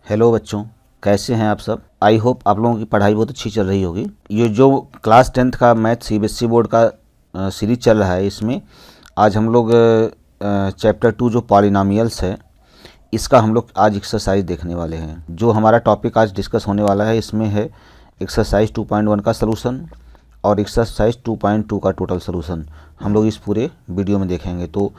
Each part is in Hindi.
हेलो बच्चों, कैसे हैं आप सब। आई होप आप लोगों की पढ़ाई बहुत अच्छी चल रही होगी। ये जो क्लास 10th का मैथ सीबीएसई बोर्ड का सीरीज चल रहा है, इसमें आज हम लोग चैप्टर 2 जो पॉलिनॉमियल्स है, इसका हम लोग आज एक्सरसाइज देखने वाले हैं। जो हमारा टॉपिक आज डिस्कस होने वाला है, इसमें है एक्सरसाइज 2.1 का सलूशन और एक्सरसाइज 2.2 का टोटल सलूशन हम लोग इस पूरे वीडियो में देखेंगे। तो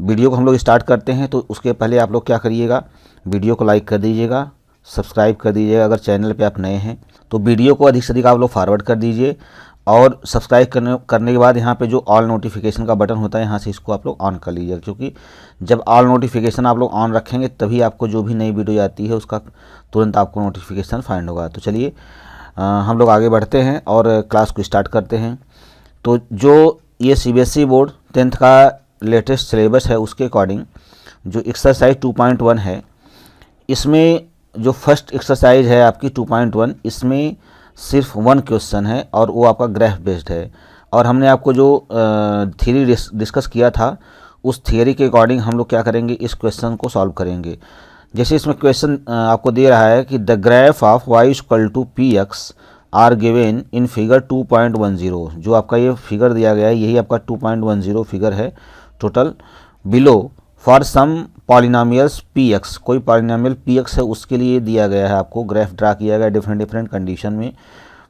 वीडियो को हम लोग स्टार्ट करते हैं। तो उसके पहले आप लोग क्या करिएगा, वीडियो को लाइक कर दीजिएगा, सब्सक्राइब कर दीजिएगा। अगर चैनल पे आप नए हैं तो वीडियो को अधिक से अधिक आप लोग फॉरवर्ड कर दीजिए, और सब्सक्राइब करने के बाद यहाँ पे जो ऑल नोटिफिकेशन का बटन होता है, यहाँ से इसको आप लोग ऑन कर लीजिएगा, क्योंकि जब ऑल नोटिफिकेशन आप लोग ऑन रखेंगे तभी आपको जो भी नई वीडियो आती है उसका तुरंत आपको नोटिफिकेशन फाइंड होगा। तो चलिए हम लोग आगे बढ़ते हैं और क्लास को स्टार्ट करते हैं। तो जो ये सीबीएसई बोर्ड 10th का लेटेस्ट सिलेबस है, उसके अकॉर्डिंग जो एक्सरसाइज 2.1 है, इसमें जो फर्स्ट एक्सरसाइज है आपकी 2.1, इसमें सिर्फ 1 क्वेश्चन है और वो आपका ग्राफ बेस्ड है। और हमने आपको जो थ्योरी डिस्कस किया था, उस थियरी के अकॉर्डिंग हम लोग क्या करेंगे, इस क्वेश्चन को सॉल्व करेंगे। जैसे इसमें क्वेश्चन आपको दे रहा है कि the graph of y equal to P X R given in figure 2.10। जो आपका ये फिगर दिया गया है, यही आपका 2.10 फिगर है total. Below for some polynomials P X, कोई पॉलिनॉमियल पी एक्स है, उसके लिए दिया गया है, आपको ग्राफ ड्रा किया गया है डिफरेंट कंडीशन में।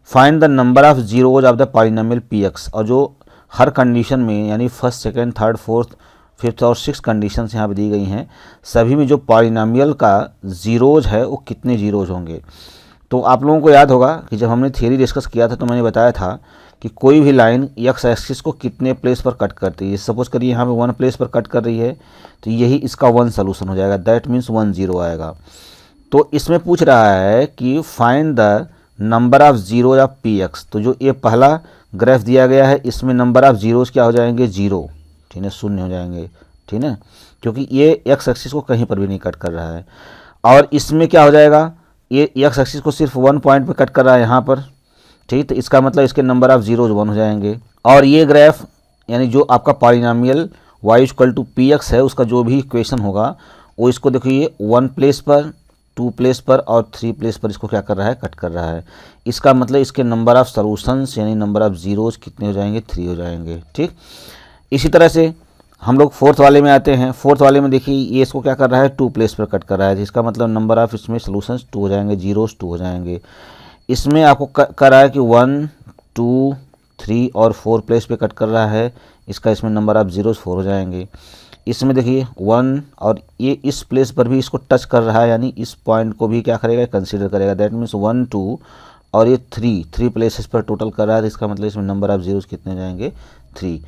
Find the number of zeros of the polynomial P x, और जो हर कंडीशन में यानी first, second, third, fourth, fifth और सिक्स कंडीशन यहाँ पर दी गई हैं, सभी में जो पॉलिनॉमियल का जीरोज है वो कितने जीरोज होंगे। तो आप लोगों को याद होगा कि जब हमने थियरी डिस्कस किया था तो मैंने बताया था कि कोई भी लाइन एक्स एक्सिस को कितने प्लेस पर कट करती है। सपोज करिए यहाँ पे 1 प्लेस पर कट कर रही है, तो यही इसका 1 सोल्यूशन हो जाएगा, दैट मीन्स 1 0 आएगा। तो इसमें पूछ रहा है कि find the number of zero of P x. तो जो ये पहला ग्राफ दिया गया है, इसमें नंबर ऑफ जीरोज क्या हो जाएंगे, 0, ठीक है, 0 हो जाएंगे, ठीक है, क्योंकि ये एक्स एक्सिस को कहीं पर भी नहीं कट कर रहा है। और इसमें क्या हो जाएगा, ये एक्स एक्सिस को सिर्फ 1 पॉइंट पे कट कर रहा है यहाँ पर, ठीक। तो इसका मतलब इसके नंबर ऑफ जीरोज 1 हो जाएंगे। और ये ग्राफ यानी जो आपका polynomial y equal to P X है, उसका जो भी इक्वेशन होगा वो इसको देखिए 1 प्लेस पर, 2 प्लेस पर और 3 प्लेस पर इसको क्या कर रहा है, कट कर रहा है। इसका मतलब इसके नंबर ऑफ सॉल्यूशंस यानी नंबर ऑफ जीरोज कितने हो जाएंगे, 3 हो जाएंगे, ठीक। इसी तरह से हम लोग फोर्थ वाले में आते हैं। फोर्थ वाले में देखिए ये इसको क्या कर रहा है, 2 प्लेस पर कट कर रहा है, इसका मतलब नंबर ऑफ इसमें सॉल्यूशंस 2 हो जाएंगे, जीरोज 2 हो जाएंगे। इसमें आपको कर रहा है कि 1, 2, 3 और 4 प्लेस पे कट कर रहा है, इसका इसमें नंबर ऑफ जीरोज 4 हो जाएंगे। इसमें देखिए 1 और ये इस प्लेस पर भी इसको टच कर रहा है, यानी इस पॉइंट को भी क्या करेगा, कंसीडर करेगा, दैट मीन्स 1, 2 और ये 3 प्लेसेस पर टोटल कर रहा है, तो इसका मतलब इसमें नंबर ऑफ जीरोज कितने हो जाएंगे, 3।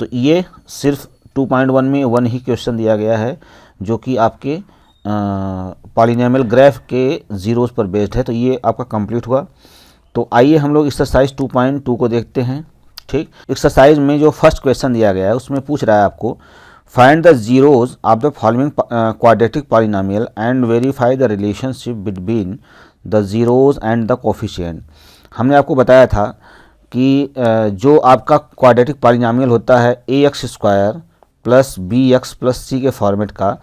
तो ये सिर्फ 2.1 में 1 ही क्वेश्चन दिया गया है, जो कि आपके पॉलिनॉमियल ग्राफ के जीरोज पर बेस्ड है। तो ये आपका कंप्लीट हुआ। तो आइए हम लोग एक्सरसाइज 2.2 को देखते हैं, ठीक। एक्सरसाइज में जो फर्स्ट क्वेश्चन दिया गया है, उसमें पूछ रहा है आपको find the zeros of the following quadratic polynomial and verify the relationship between the zeros and the coefficient. हमने आपको बताया था कि जो आपका क्वाड्रेटिक पॉलिनॉमियल होता है a x square plus b x plus c के फॉर्मेट का,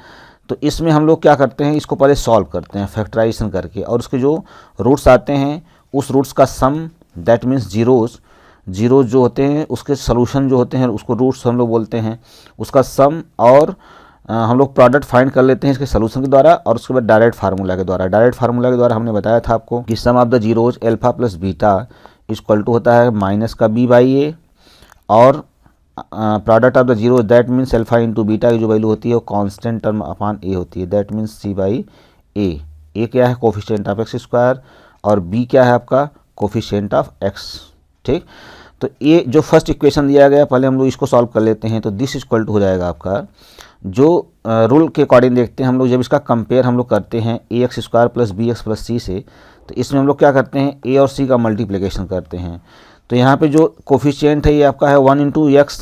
तो इसमें हम लोग क्या करते हैं, इसको पहले सॉल्व करते हैं फैक्टराइजेशन करके, और उसके जो रूट्स आते हैं उस रूट्स का सम, दैट मीन्स जीरोज जो होते हैं उसके सोल्यूशन जो होते हैं उसको रूट्स हम लोग बोलते हैं, उसका सम, और हम लोग प्रोडक्ट फाइंड कर लेते हैं इसके सोल्यूशन के द्वारा, और उसके बाद डायरेक्ट फार्मूला के द्वारा। डायरेक्ट फार्मूला के द्वारा हमने बताया था आपको कि sum of the zeros alpha plus beta equal to होता है माइनस का बी बाई ए, और product of the zero that means alpha into beta की जो वैल्यू होती है वो कांस्टेंट टर्म अपॉन ए होती है, दैट मीन्स सी बाई ए। ए क्या है, कोफिशिएंट ऑफ एक्स स्क्वायर, और बी क्या है आपका, कोफिशिएंट ऑफ एक्स, ठीक। तो ये जो फर्स्ट इक्वेशन दिया गया, पहले हम लोग इसको सॉल्व कर लेते हैं। तो दिस इक्वल टू हो जाएगा आपका, जो रूल के अकॉर्डिंग देखते हैं हम लोग, जब इसका कंपेयर हम लोग करते हैं a x square plus b x plus c से, तो इसमें हम लोग क्या करते हैं, ए और सी का मल्टीप्लिकेशन करते हैं। तो यहाँ पे जो कोफिशिएंट है ये आपका है 1 इंटू एक्स,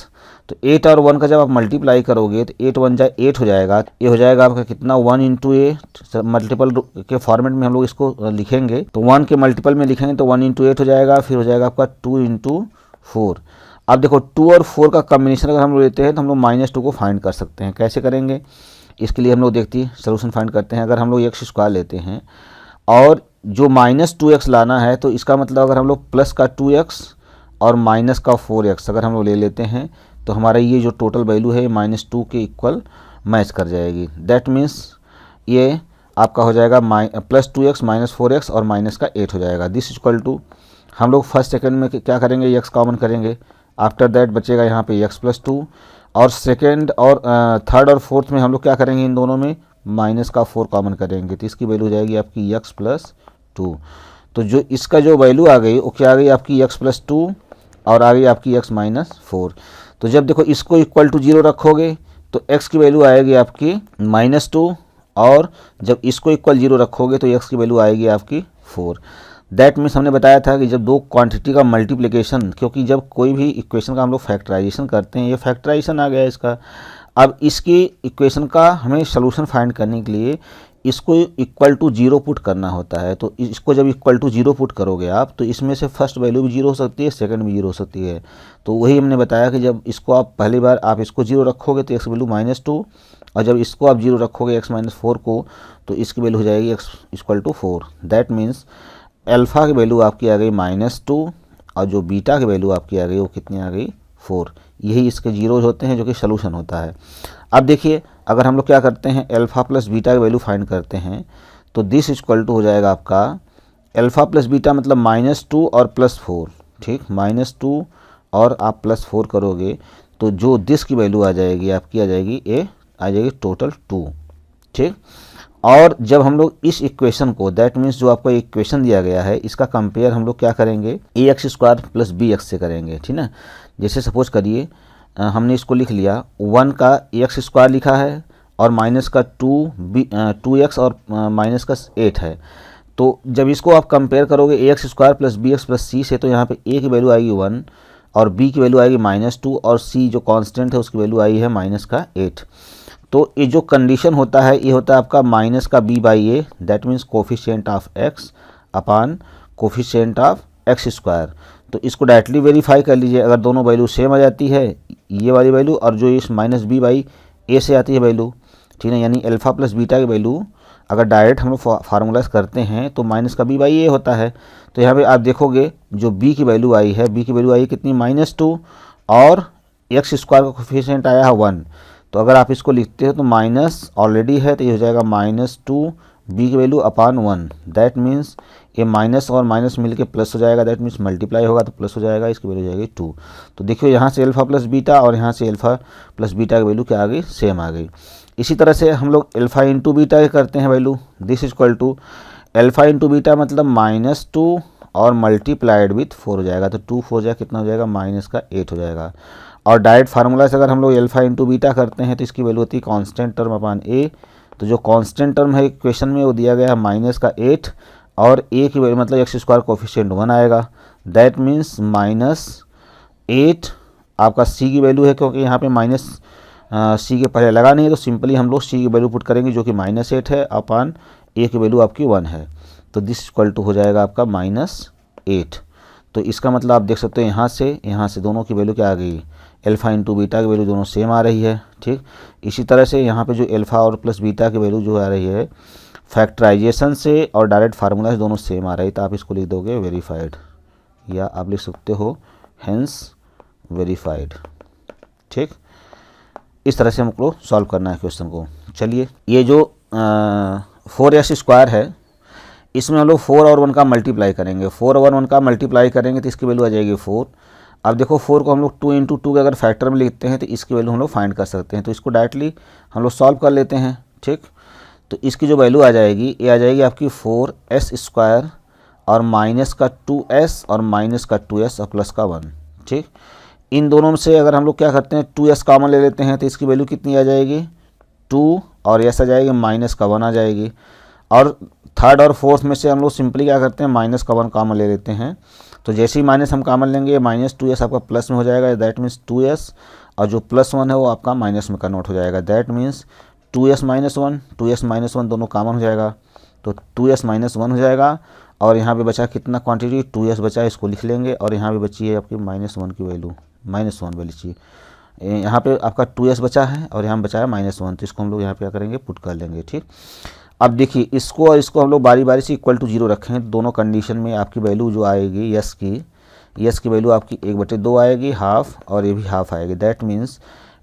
तो 8 और 1 का जब आप मल्टीप्लाई करोगे तो 8 1 जाए 8 हो जाएगा। ये हो जाएगा आपका कितना, 1 इंटू ए, मल्टीपल के फॉर्मेट में हम लोग इसको लिखेंगे, तो 1 के मल्टीपल में लिखेंगे तो 1 इंटू 8 हो जाएगा, फिर हो जाएगा आपका 2 इंटू 4। अब देखो 2 और 4 का कम्बिनेशन अगर हम लोग लेते हैं तो हम लोग -2 को फाइंड कर सकते हैं। कैसे करेंगे, इसके लिए हम लोग देखते हैं सोल्यूशन फाइंड करते हैं। अगर हम लोग एक्स स्क्वायर लेते हैं और जो -2x लाना है तो इसका मतलब अगर हम लोग प्लस का 2x और माइनस का 4x अगर हम लोग ले लेते हैं तो हमारा ये जो टोटल वैल्यू है -2 के इक्वल मैच कर जाएगी। दैट मीन्स ये आपका हो जाएगा +2x -4x और माइनस का 8 हो जाएगा। दिस इक्वल टू हम लोग फर्स्ट सेकंड में क्या करेंगे, x कॉमन करेंगे। आफ्टर दैट बचेगा यहाँ पे x+2 और सेकंड और थर्ड और फोर्थ में हम लोग क्या करेंगे, इन दोनों में -4 कॉमन करेंगे तो इसकी वैल्यू हो जाएगी आपकी x+2। तो जो इसका जो वैल्यू आ गई वो क्या आ गई आपकी x+2 और आ गई आपकी x-4। तो जब देखो इसको इक्वल टू 0 रखोगे तो x की वैल्यू आएगी आपकी -2 और जब इसको इक्वल 0 रखोगे तो x की वैल्यू आएगी आपकी 4। दैट मीन्स हमने बताया था कि जब दो क्वांटिटी का मल्टीप्लिकेशन, क्योंकि जब कोई भी इक्वेशन का हम लोग फैक्टराइजेशन करते हैं, ये फैक्टराइजेशन आ गया इसका, अब इसकी इक्वेशन का हमें सोल्यूशन फाइंड करने के लिए इसको इक्वल टू 0 पुट करना होता है। तो इसको जब इक्वल टू 0 पुट करोगे आप तो इसमें से फर्स्ट वैल्यू भी 0 हो सकती है, सेकंड भी 0 हो सकती है। तो वही हमने बताया कि जब इसको आप पहली बार आप इसको 0 रखोगे तो x वैल्यू -2 और जब इसको आप 0 रखोगे x-4 को तो इसकी वैल्यू हो जाएगी x = 4। दैट मीन्स अल्फ़ा की वैल्यू आपकी आ गई -2 और जो बीटा की वैल्यू आपकी आ गई वो कितनी आ गई 4। यही इसके जीरोज होते हैं जो कि सोल्यूशन होता है। अब देखिए अगर हम लोग क्या करते हैं अल्फ़ा प्लस बीटा की वैल्यू फाइंड करते हैं तो दिस इक्वल टू हो जाएगा आपका अल्फ़ा प्लस बीटा मतलब -2 और +4, ठीक, -2 और आप +4 करोगे तो जो दिस की वैल्यू आ जाएगी आपकी आ जाएगी टोटल 2, ठीक। और जब हम लोग इस इक्वेशन को, दैट मीन्स जो आपको इक्वेशन दिया गया है इसका कंपेयर हम लोग क्या करेंगे ax² + bx से करेंगे, ठीक ना। जैसे सपोज करिए हमने इसको लिख लिया 1 का ax² लिखा है और माइनस का 2x और माइनस का 8 है। तो जब इसको आप कंपेयर करोगे ax² + bx + c से तो यहाँ पे a की वैल्यू आएगी 1 और b की वैल्यू आएगी -2 और c जो कांस्टेंट है उसकी वैल्यू आई है -8। तो ये जो कंडीशन होता है ये होता है आपका माइनस का b/a, that means coefficient of x upon coefficient of x²। तो इसको डायरेक्टली वेरीफाई कर लीजिए, अगर दोनों वैल्यू सेम आ जाती है ये वाली वैल्यू और जो इस -b/a से आती है वैल्यू, ठीक है, यानी अल्फ़ा प्लस बीटा की वैल्यू अगर डायरेक्ट हम लोग फार्मूलाज करते हैं तो माइनस का b/a होता है। तो यहाँ पे आप देखोगे जो b की वैल्यू आई है, b की वैल्यू आई है कितनी -2 और x² का कोफिशिएंट आया है 1। तो अगर आप इसको लिखते हो तो माइनस ऑलरेडी है तो ये हो जाएगा -2 b की वैल्यू अपान 1। दैट मीन्स ये माइनस और माइनस मिलके प्लस हो जाएगा, दैट मीन्स मल्टीप्लाई होगा तो प्लस हो जाएगा, इसकी वैल्यू हो जाएगी 2। तो देखियो यहाँ से अल्फ़ा प्लस बीटा और यहाँ से अल्फ़ा प्लस बीटा की वैल्यू क्या आ गई, सेम आ गई। इसी तरह से हम लोग अल्फ़ा इंटू बीटा करते हैं value, this equal to alpha into beta मतलब -2 और मल्टीप्लाइड विथ 4 हो जाएगा। तो 2 4 जाए कितना हो जाएगा -8 हो जाएगा। और डायरेक्ट फार्मूला से अगर हम लोग अल्फ़ा इंटू बीटा करते हैं तो इसकी वैल्यू होती है कांस्टेंट टर्म अपान a। तो जो कांस्टेंट टर्म है इक्वेशन में वो दिया गया है -8 और a की वैल्यू मतलब x² कोफिशिएंट 1 आएगा। दैट मीन्स -8 आपका c की वैल्यू है, क्योंकि यहाँ पे माइनस c के पहले लगा नहीं है तो सिंपली हम लोग c की वैल्यू पुट करेंगे जो कि -8 है अपान a की वैल्यू आपकी 1 है। तो दिस इक्वल टू हो जाएगा आपका -8। तो इसका मतलब आप देख सकते हो यहाँ से दोनों की वैल्यू क्या आ गई, अल्फ़ा इंटू बीटा की वैल्यू दोनों सेम आ रही है, ठीक। इसी तरह से यहाँ पे जो अल्फ़ा और प्लस बीटा की वैल्यू जो आ रही है फैक्टराइजेशन से और डायरेक्ट फार्मूला से दोनों सेम आ रही है। तो आप इसको लिख दोगे वेरीफाइड या आप लिख सकते हो हेंस वेरीफाइड, ठीक। इस तरह से हमको सॉल्व करना है क्वेश्चन को। चलिए ये जो 4x² है इसमें हम लोग 4 और 1 का मल्टीप्लाई करेंगे, 4 और 1 का मल्टीप्लाई करेंगे तो इसकी वैल्यू आ जाएगी 4। अब देखो 4 को हम लोग 2 × 2 के अगर फैक्टर में लिखते हैं तो इसकी वैल्यू हम लोग फाइंड कर सकते हैं। तो इसको डायरेक्टली हम लोग सॉल्व कर लेते हैं, ठीक। तो इसकी जो वैल्यू आ जाएगी ये आ जाएगी आपकी 4s² और माइनस का 2s और माइनस का 2s और प्लस का 1, ठीक। इन दोनों में से अगर हम लोग क्या करते हैं 2s कॉमन ले लेते हैं तो इसकी वैल्यू कितनी आ जाएगी 2 और s आ जाएगी माइनस का 1 आ जाएगी। और थर्ड और फोर्थ में से हम लोग सिंपली क्या करते हैं माइनस का 1 कॉमन ले लेते हैं। तो जैसे ही माइनस हम कॉमन लेंगे -2s आपका प्लस में हो जाएगा, दैट मीन्स 2s और जो +1 है वो आपका माइनस में कन्वर्ट हो जाएगा। दैट मीन्स 2s - 1 दोनों कॉमन हो जाएगा तो 2s - 1 हो जाएगा। और यहाँ पे बचा कितना क्वांटिटी 2s बचा, इसको लिख लेंगे। और यहाँ पे बची है आपकी -1 की वैल्यू, -1 बची। यहाँ पे आपका 2s बचा है और यहाँ बचा है -1, तो इसको हम लोग यहाँ पे क्या करेंगे पुट कर लेंगे, ठीक। अब देखिए इसको और इसको हम लोग बारी बारी से इक्वल टू 0 रखें, दोनों कंडीशन में आपकी वैल्यू जो आएगी यस की वैल्यू आपकी 1/2 आएगी हाफ, और ये भी हाफ आएगी। दैट मीन्स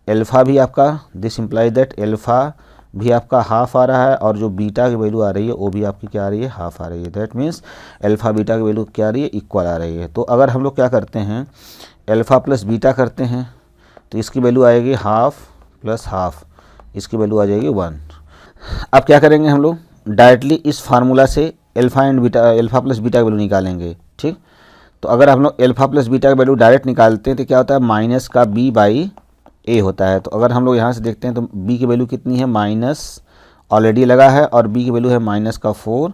एल्फ़ा भी आपका, दिस इम्प्लाई दैट एल्फ़ा भी आपका हाफ आ रहा है, और जो बीटा की वैल्यू आ रही है वो भी आपकी क्या आ रही है, हाफ आ रही है। दैट मीन्स एल्फ़ा बीटा की वैल्यू क्या आ रही है, इक्वल आ रही है। तो अगर हम लोग क्या करते हैं, एल्फ़ा प्लस बीटा करते हैं तो इसकी वैल्यू आएगी हाफ प्लस हाफ, इसकी वैल्यू आ जाएगी 1। अब क्या करेंगे हम लोग, डायरेक्टली इस फार्मूला से एल्फ़ा प्लस बीटा की वैल्यू निकालेंगे। ठीक, तो अगर हम लोग एल्फ़ा प्लस बीटा की वैल्यू डायरेक्ट निकालते हैं तो क्या होता है, माइनस का b बाई ए होता है। तो अगर हम लोग यहाँ से देखते हैं तो b की वैल्यू कितनी है, माइनस ऑलरेडी लगा है, और b की वैल्यू है -4,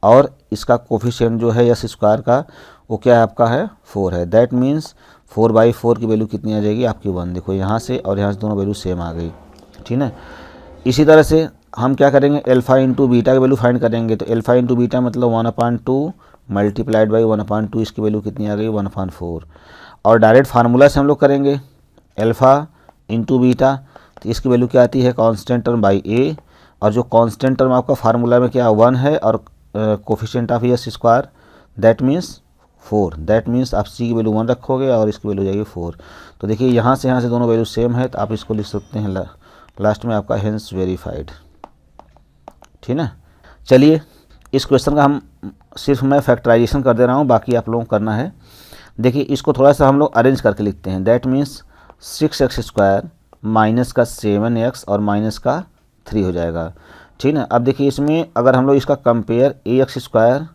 और इसका कोफिशिएंट जो है एस स्क्वायर का वो क्या है आपका है 4 है। दैट मीन्स 4/4 की वैल्यू कितनी आ जाएगी आपकी 1। देखो यहाँ से और यहाँ से दोनों वैल्यू सेम आ गई। ठीक है, इसी तरह से हम क्या करेंगे, एल्फ़ा इंटू बीटा की वैल्यू फाइंड करेंगे। तो एल्फ़ा इंटू बीटा मतलब 1/2 मल्टीप्लाइड बाई 1/2, इसकी वैल्यू कितनी आ गई 1/4। और डायरेक्ट फार्मूला से हम लोग करेंगे एल्फ़ा इंटू बीटा, तो इसकी वैल्यू क्या आती है, कांस्टेंट टर्म बाई ए, और जो कांस्टेंट टर्म आपका फार्मूला में क्या 1 है, और coefficient of S square that means 4। That means आप सी की वैल्यू 1 रखोगे और इसकी वैल्यू जाएगी 4। तो देखिए यहाँ से दोनों वैल्यू सेम है, तो आप इसको लिख सकते हैं लास्ट में आपका हेंस वेरीफाइड। ठीक है, चलिए इस क्वेश्चन का हम सिर्फ मैं फैक्टराइजेशन कर दे रहा हूँ, बाकी आप लोगों को करना है। देखिए इसको थोड़ा सा हम लोग अरेंज करके लिखते हैं। दैट मीन्स 6x² माइनस का 7x और माइनस का 3 हो जाएगा। ठीक है, अब देखिए इसमें अगर हम लोग इसका compare ax²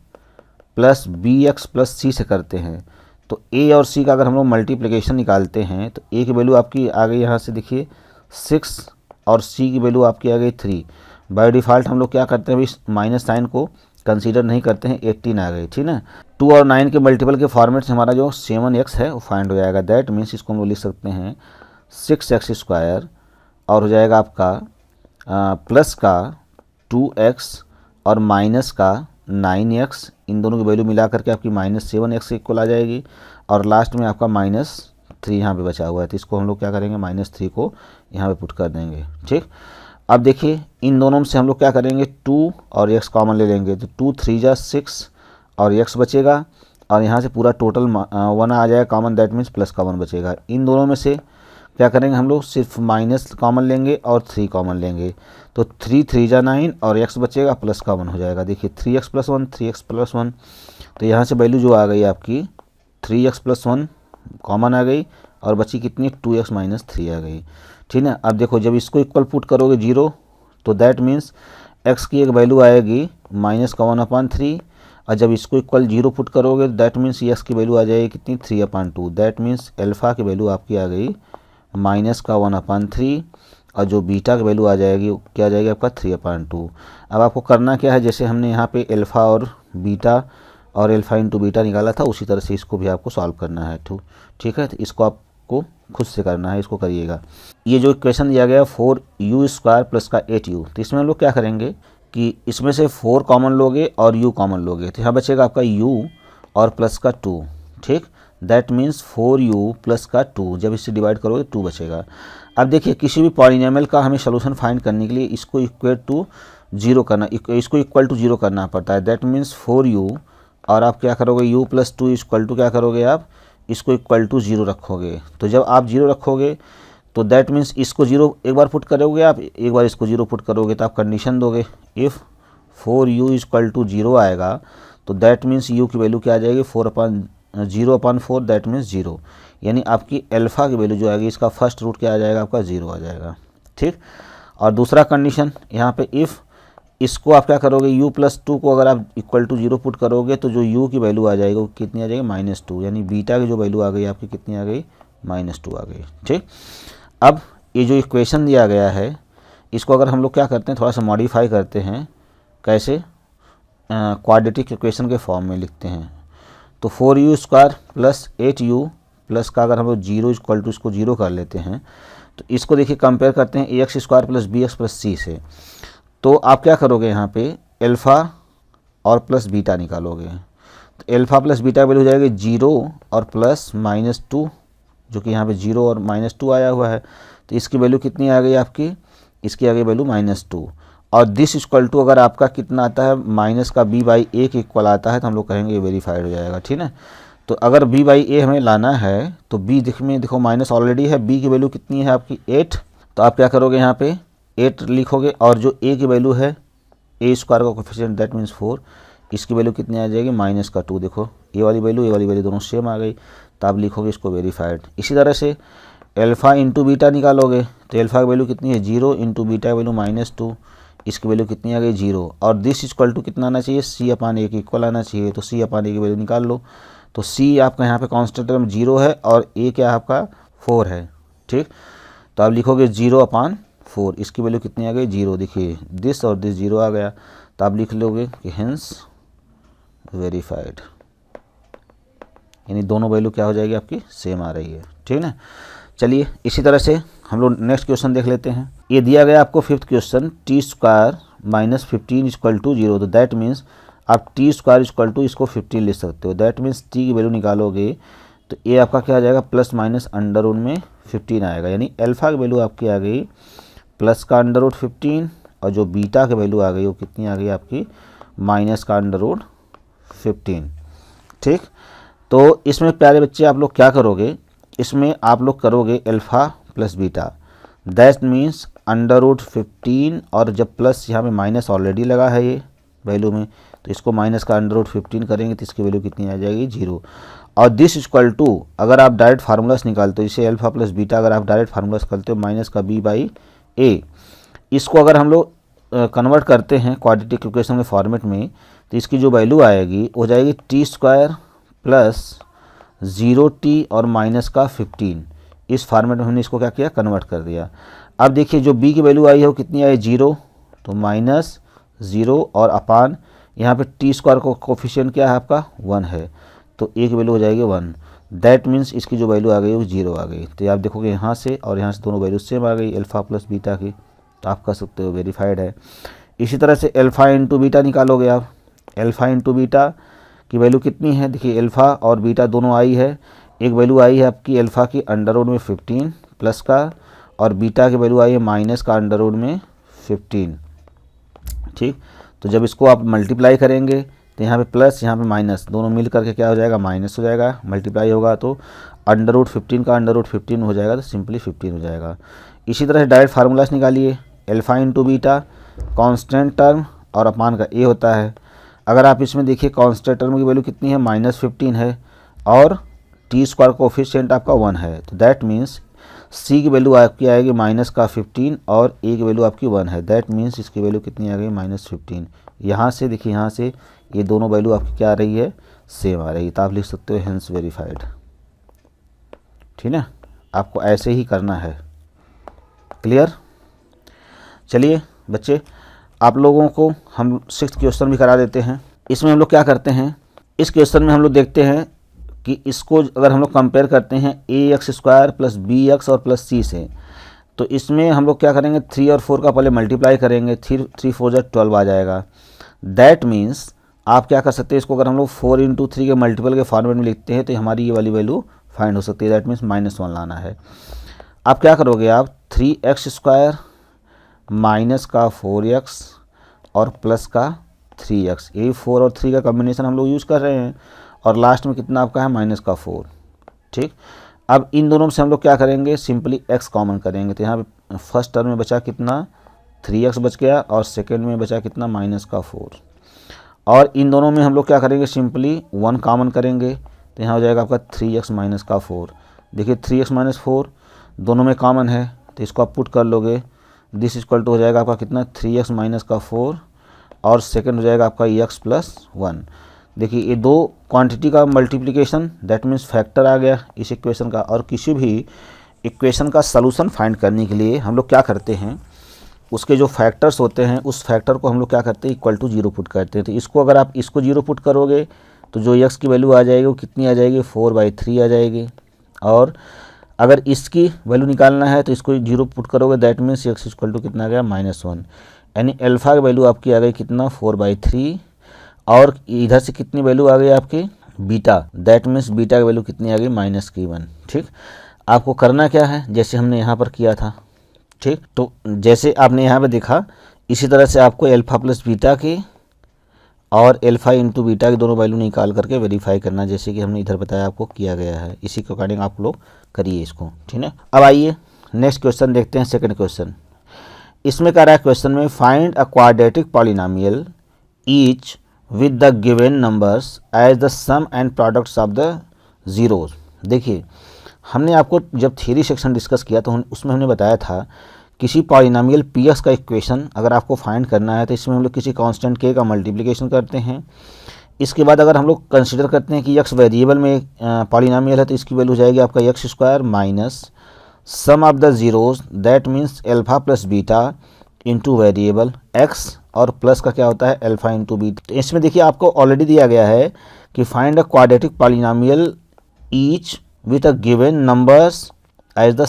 plus bx plus c से करते हैं, तो a और c का अगर हम लोग मल्टीप्लिकेशन निकालते हैं तो a की वैल्यू आपकी आ गई यहाँ से देखिए 6, और c की वैल्यू आपकी आ गई 3। बाय डिफ़ॉल्ट हम लोग क्या करते हैं, अभी माइनस साइन को कंसीडर नहीं करते हैं, 18 आ गई। ठीक है, 2 और 9 के मल्टीपल के फॉर्मेट से हमारा जो 7x है वो फाइंड हो जाएगा। दैट मीन्स इसको हम लोग लिख सकते हैं 6x² और हो जाएगा आपका प्लस का 2x और माइनस का 9x, इन दोनों की वैल्यू मिला करके आपकी -7x इक्वल आ जाएगी, और लास्ट में आपका -3 यहाँ पे बचा हुआ है। तो इसको हम लोग क्या करेंगे, -3 को यहाँ पे पुट कर देंगे। ठीक, अब देखिए इन दोनों में से हम लोग क्या करेंगे, 2 और x कॉमन ले लेंगे, तो 2 3 जा 6 और x बचेगा, और यहाँ से पूरा टोटल 1 आ जाएगा कॉमन, दैट मीन्स प्लस का 1 बचेगा। इन दोनों में से क्या करेंगे हम लोग, सिर्फ माइनस कॉमन लेंगे और 3 कॉमन लेंगे, तो 3 3 जा 9 और x बचेगा, प्लस का 1 हो जाएगा। देखिए 3x + 1 3x + 1, तो यहाँ से वैल्यू जो आ गई आपकी 3x + 1 कॉमन आ गई, और बची कितनी 2x - 3 आ गई। ठीक है, अब देखो जब इसको इक्वल पुट करोगे 0, तो दैट मीन्स x की एक वैल्यू आएगी -1/3, और जब इसको इक्वल 0 पुट करोगे दैट मीन्स x की वैल्यू आ जाएगी कितनी 3/2। दैट मीन्स एल्फ़ा की वैल्यू आपकी आ गई -1/3, और जो बीटा की वैल्यू आ जाएगी क्या आ जाएगी आपका 3/2। अब आपको करना क्या है, जैसे हमने यहाँ पे एल्फ़ा और बीटा और एल्फ़ा इंटू बीटा निकाला था उसी तरह से इसको भी आपको सॉल्व करना है। ठीक है, तो इसको आपको खुद से करना है, इसको करिएगा। ये जो इक्वेशन दिया गया 4u² प्लस का 8u, तो इसमें हम लोग क्या करेंगे कि इसमें से 4 कॉमन लोगे और u कॉमन लोगे, तो यहाँ बचेगा आपका u और प्लस का 2। ठीक, दैट मीन्स 4u प्लस का 2, जब इससे डिवाइड करोगे 2 बचेगा। अब देखिए किसी भी पॉलिनोमियल का हमें सोल्यूशन फाइंड करने के लिए इसको इक्वल टू 0 करना, इसको इक्वल टू 0 करना पड़ता है। दैट मीन्स 4u, और आप क्या करोगे u + 2 इक्वल टू क्या करोगे, आप इसको इक्वल टू 0 रखोगे। तो जब आप 0 रखोगे तो दैट मीन्स इसको 0 एक बार पुट करोगे, आप एक बार इसको 0 पुट करोगे, तो आप कंडीशन दोगे इफ़ 4u = 0 आएगा, तो दैट मीन्स u की वैल्यू क्या आ जाएगी 0/4, दैट मीन्स 0, यानी आपकी एल्फ़ा की वैल्यू जो आएगी इसका फर्स्ट रूट क्या आ जाएगा आपका 0 आ जाएगा। ठीक, और दूसरा कंडीशन यहाँ पे इफ़ इसको आप क्या करोगे u + 2 को अगर आप इक्वल टू 0 पुट करोगे तो जो u की वैल्यू आ जाएगी वो कितनी आ जाएगी -2, यानी बीटा की जो वैल्यू आ गई आपकी कितनी आ गई -2 आ गई। ठीक, अब ये जो इक्वेशन दिया गया है इसको अगर हम लोग क्या करते हैं, थोड़ा सा मॉडिफाई करते हैं, कैसे, क्वाड्रेटिक इक्वेशन के फॉर्म में लिखते हैं। तो 4u² प्लस 8u प्लस का अगर हम लोग 0 इक्वल टू इसको 0 कर लेते हैं, तो इसको देखिए कंपेयर करते हैं ax² plus bx plus c से। तो आप क्या करोगे, यहाँ पे एल्फ़ा और प्लस बीटा निकालोगे, तो एल्फ़ा प्लस बीटा वैल्यू हो जाएगी 0 और प्लस -2, जो कि यहाँ पे 0 और -2 आया हुआ है, तो इसकी वैल्यू कितनी आ गई आपकी, इसकी आ गई वैल्यू -2, और दिस इक्वल टू अगर आपका कितना आता है माइनस का b बाई ए के इक्वल आता है तो हम लोग कहेंगे ये वेरीफाइड हो जाएगा, ठीक है। तो अगर b बाई ए हमें लाना है तो b देखो माइनस ऑलरेडी है, b की वैल्यू कितनी है आपकी 8, तो आप क्या करोगे यहाँ पे 8 लिखोगे और जो a की वैल्यू है ए स्क्वायर का कोफिशिएंट दैट मीन्स 4, इसकी वैल्यू कितनी आ जाएगी माइनस का 2। देखो ए वाली वैल्यू दोनों सेम आ गई, तो आप लिखोगे इसको वेरीफाइड। इसी तरह से अल्फ़ा इंटू बीटा निकालोगे तो अल्फ़ा की वैल्यू कितनी है 0 इंटू बीटा की वैल्यू -2, इसकी वैल्यू कितनी आ गई 0। और दिस इक्वल टू कितना आना चाहिए c अपान ए के इक्वल आना चाहिए, तो c अपान ए की वैल्यू निकाल लो। तो c आपका यहाँ पे कांस्टेंट टर्म 0 है और a क्या है आपका 4 है, ठीक। तो आप लिखोगे 0 अपान 4, इसकी वैल्यू कितनी आ गई 0। देखिए दिस और दिस 0 आ गया, तो आप लिख लोगे कि हेंस वेरीफाइड, यानी दोनों वैल्यू क्या हो जाएगी आपकी सेम आ रही है, ठीक है ना। चलिए इसी तरह से हम लोग नेक्स्ट क्वेश्चन देख लेते हैं। ये दिया गया आपको fifth question T square minus 15 equal to 0, तो दैट मीन्स आप टी स्क्वायर इक्वल टू इसको 15 लिख सकते हो। दैट मीन्स टी की वैल्यू निकालोगे तो ये आपका क्या आ जाएगा प्लस माइनस अंडर रूट में 15 आएगा, यानी अल्फ़ा की वैल्यू आपकी आ गई प्लस का अंडर रूट 15 और जो बीटा की वैल्यू आ गई वो कितनी आ गई आपकी माइनस का अंडर रूट 15, ठीक। तो इसमें प्यारे बच्चे आप लोग क्या करोगे, इसमें आप लोग करोगे alpha plus beta, that means under root 15 और जब प्लस यहाँ पे माइनस ऑलरेडी लगा है ये वैल्यू में, तो इसको माइनस का अंडर रूट 15 करेंगे तो इसकी वैल्यू कितनी आ जाएगी 0। और दिस इक्वल टू अगर आप डायरेक्ट फार्मूलास निकालते हो, इसे अल्फ़ा प्लस बीटा अगर आप डायरेक्ट फार्मूलास करते हो माइनस का b बाई ए, इसको अगर हम लोग कन्वर्ट करते हैं क्वाड्रेटिक इक्वेशन के फॉर्मेट में तो इसकी जो वैल्यू आएगी हो जाएगी टी स्क्वायर प्लस 0t और माइनस का 15, इस फॉर्मेट में हमने इसको क्या किया कन्वर्ट कर दिया। अब देखिए जो b की वैल्यू आई है वो कितनी आई 0, तो माइनस 0 और अपान यहाँ पे टी स्क्वायर को कोफिशिएंट क्या है आपका 1 है, तो a की वैल्यू हो जाएगी 1। दैट मीन्स इसकी जो वैल्यू आ गई वो 0 आ गई। तो आप देखोगे यहाँ से और यहाँ से दोनों वैल्यू सेम आ गई अल्फ़ा प्लस बीटा की, तो आप कह सकते हो वेरीफाइड है। इसी तरह से अल्फ़ा इंटू बीटा निकालोगे आप, अल्फ़ा इंटू बीटा की वैल्यू कितनी है, देखिए अल्फ़ा और बीटा दोनों आई है, एक वैल्यू आई है आपकी अल्फ़ा की अंडर रूट में 15 प्लस का और बीटा की वैल्यू आई है माइनस का अंडर रूट में 15, ठीक। तो जब इसको आप मल्टीप्लाई करेंगे तो यहाँ पे प्लस यहाँ पे माइनस दोनों मिल करके क्या हो जाएगा माइनस हो जाएगा, मल्टीप्लाई होगा तो अंडर रूट 15 का अंडर रूट 15 हो जाएगा तो सिंपली 15 हो जाएगा। इसी तरह से डायरेक्ट फार्मूलास निकालिए, alpha into beta constant term और अपान का ए होता है। अगर आप इसमें देखिए कांस्टेंट टर्म की वैल्यू कितनी है -15 है और टी स्क्वायर कोफिशिएंट आपका 1 है, तो दैट मीन्स सी की वैल्यू आपकी आएगी माइनस का 15 और ए की वैल्यू आपकी 1 है, दैट मीन्स इसकी वैल्यू कितनी आ गई -15। यहाँ से देखिए यहाँ से ये दोनों वैल्यू आपकी क्या आ रही है सेम आ रही है, तो आप लिख सकते हो हेंस वेरीफाइड, ठीक है। आपको ऐसे ही करना है, क्लियर। चलिए बच्चे आप लोगों को हम 6th क्वेश्चन भी करा देते हैं। इसमें हम लोग क्या करते हैं, इस क्वेश्चन में हम लोग देखते हैं कि इसको अगर हम लोग कंपेयर करते हैं ax स्क्वायर प्लस bx और प्लस c से, तो इसमें हम लोग क्या करेंगे 3 और 4 का पहले मल्टीप्लाई करेंगे, 3 4 जा 12 आ जाएगा। दैट मीन्स आप क्या कर सकते हैं, इसको अगर हम लोग 4 इंटू 3 के मल्टीपल के फॉर्मेट में लिखते हैं तो हमारी ये वाली वैल्यू फाइंड हो सकती है, दैट मीन्स -1 लाना है। आप क्या करोगे, आप 3x स्क्वायर माइनस का 4x और प्लस का 3x, ये 4 और 3 का कॉम्बिनेशन हम लोग यूज़ कर रहे हैं और लास्ट में कितना आपका है माइनस का 4, ठीक। अब इन दोनों से हम लोग क्या करेंगे सिंपली x कॉमन करेंगे, तो यहाँ पे फर्स्ट टर्म में बचा कितना 3x बच गया और सेकेंड में बचा कितना माइनस का 4, और इन दोनों में हम लोग क्या करेंगे सिंपली 1 कॉमन करेंगे, तो यहाँ हो जाएगा आपका 3x माइनस का 4। देखिए 3x माइनस 4 दोनों में कॉमन है तो इसको आप पुट कर लोगे, दिस इक्वल टू हो जाएगा आपका कितना 3x माइनस का 4 और सेकेंड हो जाएगा आपका x प्लस 1। देखिए ये दो क्वांटिटी का मल्टीप्लिकेशन दैट मीन्स फैक्टर आ गया इस इक्वेशन का। और किसी भी इक्वेशन का सलूशन फाइंड करने के लिए हम लोग क्या करते हैं, उसके जो फैक्टर्स होते हैं उस फैक्टर को हम लोग क्या करते हैं इक्वल टू 0 पुट करते हैं। तो इसको अगर आप इसको 0 पुट करोगे तो जो x की वैल्यू आ जाएगी वो कितनी आ जाएगी 4/3 आ जाएगी, और अगर इसकी वैल्यू निकालना है तो इसको 0 पुट करोगे that means x equal to कितना आ गया -1, यानी अल्फ़ा की वैल्यू आपकी आ गई कितना 4/3 और इधर से कितनी वैल्यू आ गई आपकी बीटा, दैट मीन्स बीटा की वैल्यू कितनी आ गई -1, ठीक। आपको करना क्या है जैसे हमने यहाँ पर किया था, ठीक। तो जैसे आपने यहाँ पे देखा इसी तरह से आपको अल्फ़ा प्लस बीटा के और अल्फ़ा इंटू बीटा के दोनों वैल्यू निकाल करके वेरीफाई करना, जैसे कि हमने इधर बताया आपको किया गया है। इसी के अकॉर्डिंग आप लोग करिए इसको, ठीक है। अब आइए नेक्स्ट क्वेश्चन देखते हैं, सेकंड क्वेश्चन। इसमें कह रहा है क्वेश्चन में find a quadratic polynomial each with the given numbers as the sum and products of the zeros. देखिए, हमने आपको जब थ्योरी सेक्शन डिस्कस किया तो उसमें हमने बताया था किसी पॉलिनोमियल पी एक्स का इक्वेशन अगर आपको फाइंड करना है तो इसमें हम लोग किसी कांस्टेंट के का मल्टीप्लिकेशन करते हैं। इसके बाद अगर हम लोग कंसिडर करते हैं कि एक्स वेरिएबल में पॉलिनोमियल है तो इसकी वैल्यू हो जाएगी आपका x square minus sum of the zeros, that means alpha plus beta into variable x, और प्लस का क्या होता है अल्फा इंटू बीटा। तो इसमें देखिए आपको ऑलरेडी दिया गया है कि find a quadratic polynomial each with a given numbers as the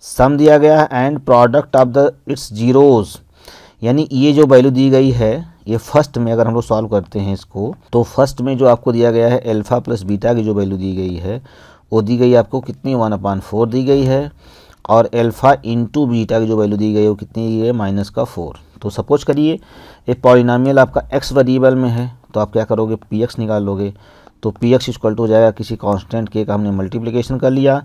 sum दिया गया है and product of the its zeros, यानी ये जो वैल्यू दी गई है ये फर्स्ट में अगर हम लोग सॉल्व करते हैं इसको तो फर्स्ट में जो आपको दिया गया है अल्फा प्लस बीटा की जो वैल्यू दी गई है वो दी गई आपको कितनी 1/4 दी गई है, और अल्फा इंटू बीटा की जो वैल्यू दी गई है वो कितनी दी है माइनस का 4। तो सपोज करिए एक पॉलिनोमियल आपका एक्स वेरिएबल में है तो आप क्या करोगे पी एक्स निकाल लोगे। तो पी एक्स इक्वल टू हो जाएगा किसी कांस्टेंट के का हमने मल्टीप्लिकेशन कर लिया,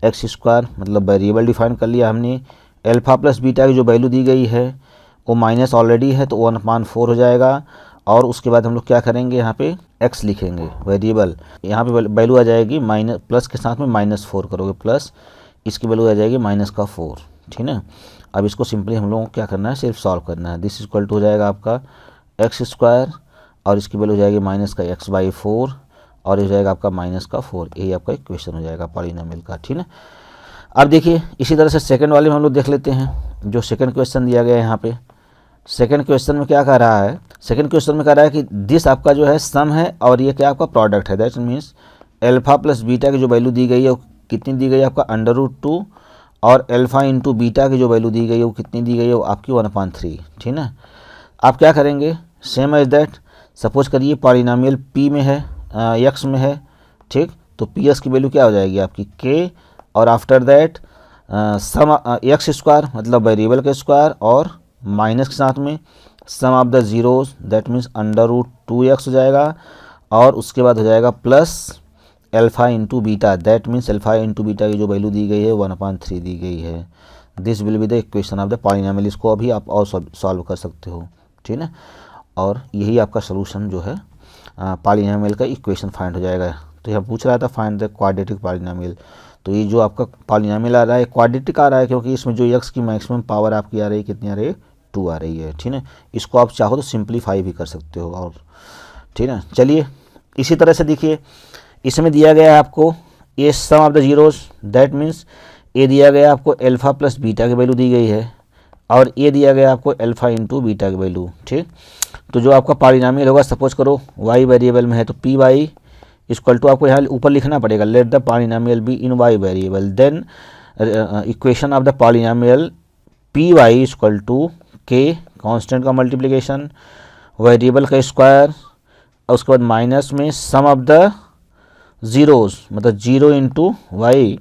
एक्स स्क्वायर मतलब वेरिएबल डिफाइन कर लिया हमने, अल्फा प्लस बीटा की जो वैल्यू दी गई है वो माइनस ऑलरेडी है तो 1/4 हो जाएगा, और उसके बाद हम लोग क्या करेंगे यहाँ पे एक्स लिखेंगे वेरिएबल, यहाँ पे वैल्यू आ जाएगी माइनस प्लस के साथ में -4 करोगे प्लस इसकी वैल्यू आ जाएगी माइनस का 4, ठीक है। अब इसको सिंपली हम लोगों को क्या करना है सिर्फ सॉल्व करना है। दिस इक्वल टू हो जाएगा आपका एक्स स्क्वायर और इसकी वैल्यू हो जाएगी माइनस का x/4 और ये हो जाएगा आपका माइनस का 4। यही आपका इक्वेशन हो जाएगा पॉलिनोमियल का, ठीक है। अब देखिए इसी तरह से सेकंड वाले में हम लोग देख लेते हैं जो सेकंड क्वेश्चन दिया गया है यहाँ पे। सेकंड क्वेश्चन में क्या कह रहा है, सेकंड क्वेश्चन में कह रहा है कि दिस आपका जो है सम है और ये क्या आपका प्रोडक्ट है, that means alpha plus beta की जो वैल्यू दी गई है वो कितनी दी गई है आपका √2, और अल्फा इंटू बीटा की जो वैल्यू दी गई है वो कितनी दी गई है वो आपकी 1/3, ठीक है। आप क्या करेंगे सेम एज दैट, सपोज करिए पॉलिनोमियल पी में है एक्स में है, ठीक। तो पी एक्स की वैल्यू क्या हो जाएगी आपकी के, और after that sum x square मतलब वेरिएबल का स्क्वायर और माइनस के साथ में sum of the zeros that means √2x हो जाएगा, और उसके बाद हो जाएगा plus alpha into beta that means alpha into beta की जो वैल्यू दी गई है 1/3 दी गई है। This will be the equation of the polynomial. इसको अभी आप और सॉल्व कर सकते हो, ठीक है। और यही आपका सोल्यूशन जो है पॉलिनोमियल का इक्वेशन फाइंड हो जाएगा। तो यह पूछ रहा था फाइंड द क्वाड्रेटिक पॉलिनोमियल, तो ये जो आपका पॉलिनोमियल आ रहा है क्वाड्रेटिक आ रहा है क्योंकि इसमें जो एक्स की मैक्सिमम पावर आपकी आ रही है कितनी आ रही है 2 आ रही है, ठीक है। इसको आप चाहो तो सिंप्लीफाई भी कर सकते हो, और ठीक है। चलिए इसी तरह से देखिए इसमें दिया गया है आपको ये sum of the zeros that means ये दिया गया आपको अल्फा प्लस बीटा की वैल्यू दी गई है, और ये दिया गया आपको अल्फा इंटू बीटा की वैल्यू, ठीक। तो जो आपका पॉलिनोमियल होगा सपोज करो वाई वेरिएबल में है तो पी वाई इक्वल टू आपको यहाँ ऊपर लिखना पड़ेगा let the polynomial be in Y variable, then equation of the polynomial P Y equal to K constant का मल्टीप्लिकेशन वेरिएबल का स्क्वायर, और उसके बाद माइनस में सम ऑफ द जीरोज मतलब 0 इंटू वाई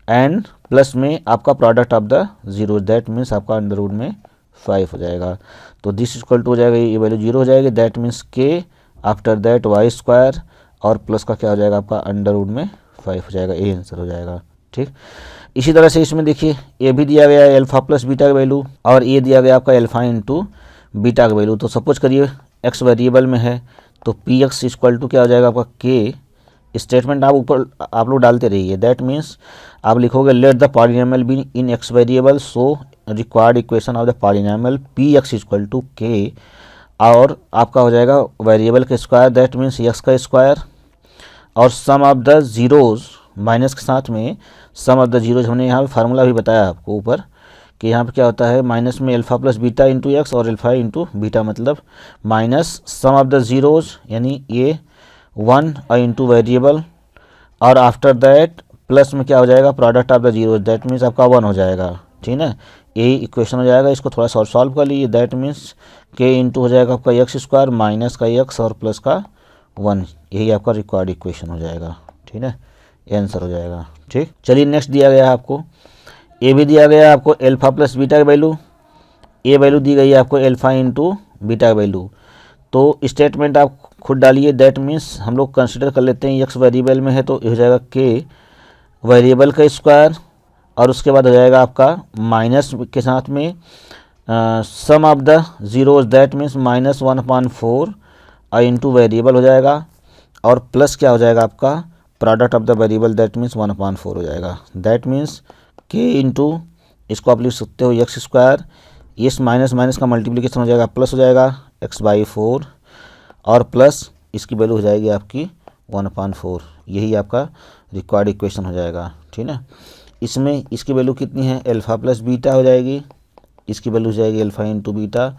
एंड प्लस में आपका product of the zero that means आपका अंडर रूट में 5 हो जाएगा। तो दिस इक्वल टू हो जाएगा ये वैल्यू 0 हो जाएगी दैट मीन्स के आफ्टर दैट वाई स्क्वायर और प्लस का क्या हो जाएगा आपका अंडर रूट में 5 हो जाएगा, ये आंसर हो जाएगा, ठीक। इसी तरह से इसमें देखिए ये भी दिया गया है अल्फा प्लस बीटा का वैल्यू और ये दिया गया आपका अल्फा इंटू बीटा का वैल्यू। तो सपोज करिए एक्स वेरिएबल में है तो पी एक्स इक्वल टू क्या हो जाएगा आपका के, स्टेटमेंट आप ऊपर आप लोग डालते रहिए दैट मीन्स आप लिखोगे let the polynomial be in X variable so required equation of the polynomial P X equal to K, और आपका हो जाएगा वेरिएबल का स्क्वायर दैट मीन्स एक्स का स्क्वायर और sum of the zeros minus के साथ में सम ऑफ द जीरोज। हमने यहाँ पे फार्मूला भी बताया आपको ऊपर कि यहाँ पे क्या होता है माइनस में alpha plus beta into x और अल्फा इंटू बीटा मतलब minus sum of the zeros यानी ये 1 इंटू वेरिएबल और आफ्टर दैट प्लस में क्या हो जाएगा product of the zeros that means आपका 1 हो जाएगा, ठीक है। यही इक्वेशन हो जाएगा, इसको थोड़ा सा सॉल्व कर लीजिए दैट मीन्स के इंटू हो जाएगा आपका एक्स स्क्वायर माइनस का एक्स और प्लस का 1, यही आपका रिक्वायर्ड इक्वेशन हो जाएगा, ठीक है। ये आंसर हो जाएगा, ठीक। चलिए नेक्स्ट दिया गया है आपको ये भी दिया गया है आपको अल्फा प्लस बीटा की वैल्यू ए वैल्यू दी गई है आपको एल्फ़ा इंटू बीटा वैल्यू। तो स्टेटमेंट आप खुद डालिए। दैट मीन्स हम लोग कंसिडर कर लेते हैं एक्स वेरिएबल में है तो हो जाएगा के वेरिएबल का स्क्वायर, और उसके बाद हो जाएगा आपका माइनस के साथ में sum of the zeros, that means -1/4 into variable हो जाएगा, और प्लस क्या हो जाएगा आपका product of the variable, that means 1/4 हो जाएगा। दैट मीन्स के इंटू, इसको आप लिख सकते हो एक्स स्क्वायर, इस माइनस माइनस का मल्टीप्लिकेशन हो जाएगा प्लस हो जाएगा x/4, और प्लस इसकी वैल्यू हो जाएगी आपकी 1/4। यही आपका रिक्वायर्ड इक्वेशन हो जाएगा, ठीक है। इसमें इसकी वैल्यू कितनी है, अल्फ़ा प्लस बीटा हो जाएगी, इसकी वैल्यू हो जाएगी अल्फ़ा इंटू बीटा।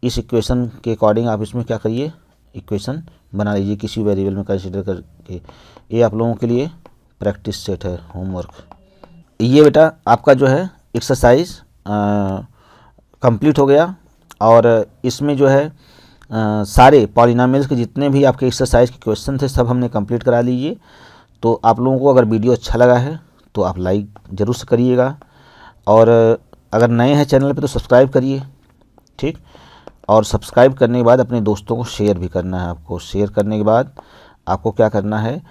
इस इक्वेशन के अकॉर्डिंग आप इसमें क्या करिए, इक्वेशन बना लीजिए किसी वेरिएबल में कंसिडर करके। ये आप लोगों के लिए प्रैक्टिस सेट है, होमवर्क। ये बेटा आपका जो है एक्सरसाइज कंप्लीट हो गया, और इसमें जो है सारे पॉलिनोमियल्स के जितने भी आपके एक्सरसाइज के क्वेश्चन थे सब हमने कंप्लीट करा लीजिए। तो आप लोगों को अगर वीडियो अच्छा लगा है तो आप लाइक ज़रूर से करिएगा, और अगर नए हैं चैनल पे तो सब्सक्राइब करिए, ठीक। और सब्सक्राइब करने के बाद अपने दोस्तों को शेयर भी करना है आपको। शेयर करने के बाद आपको क्या करना है,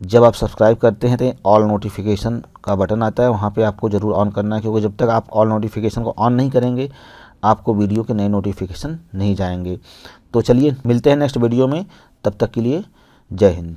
जब आप सब्सक्राइब करते हैं तो ऑल नोटिफिकेशन का बटन आता है, वहाँ पे आपको ज़रूर ऑन करना है, क्योंकि जब तक आप ऑल नोटिफिकेशन को ऑन नहीं करेंगे आपको वीडियो के नए नोटिफिकेशन नहीं जाएंगे। तो चलिए मिलते हैं नेक्स्ट वीडियो में, तब तक के लिए जय हिंद।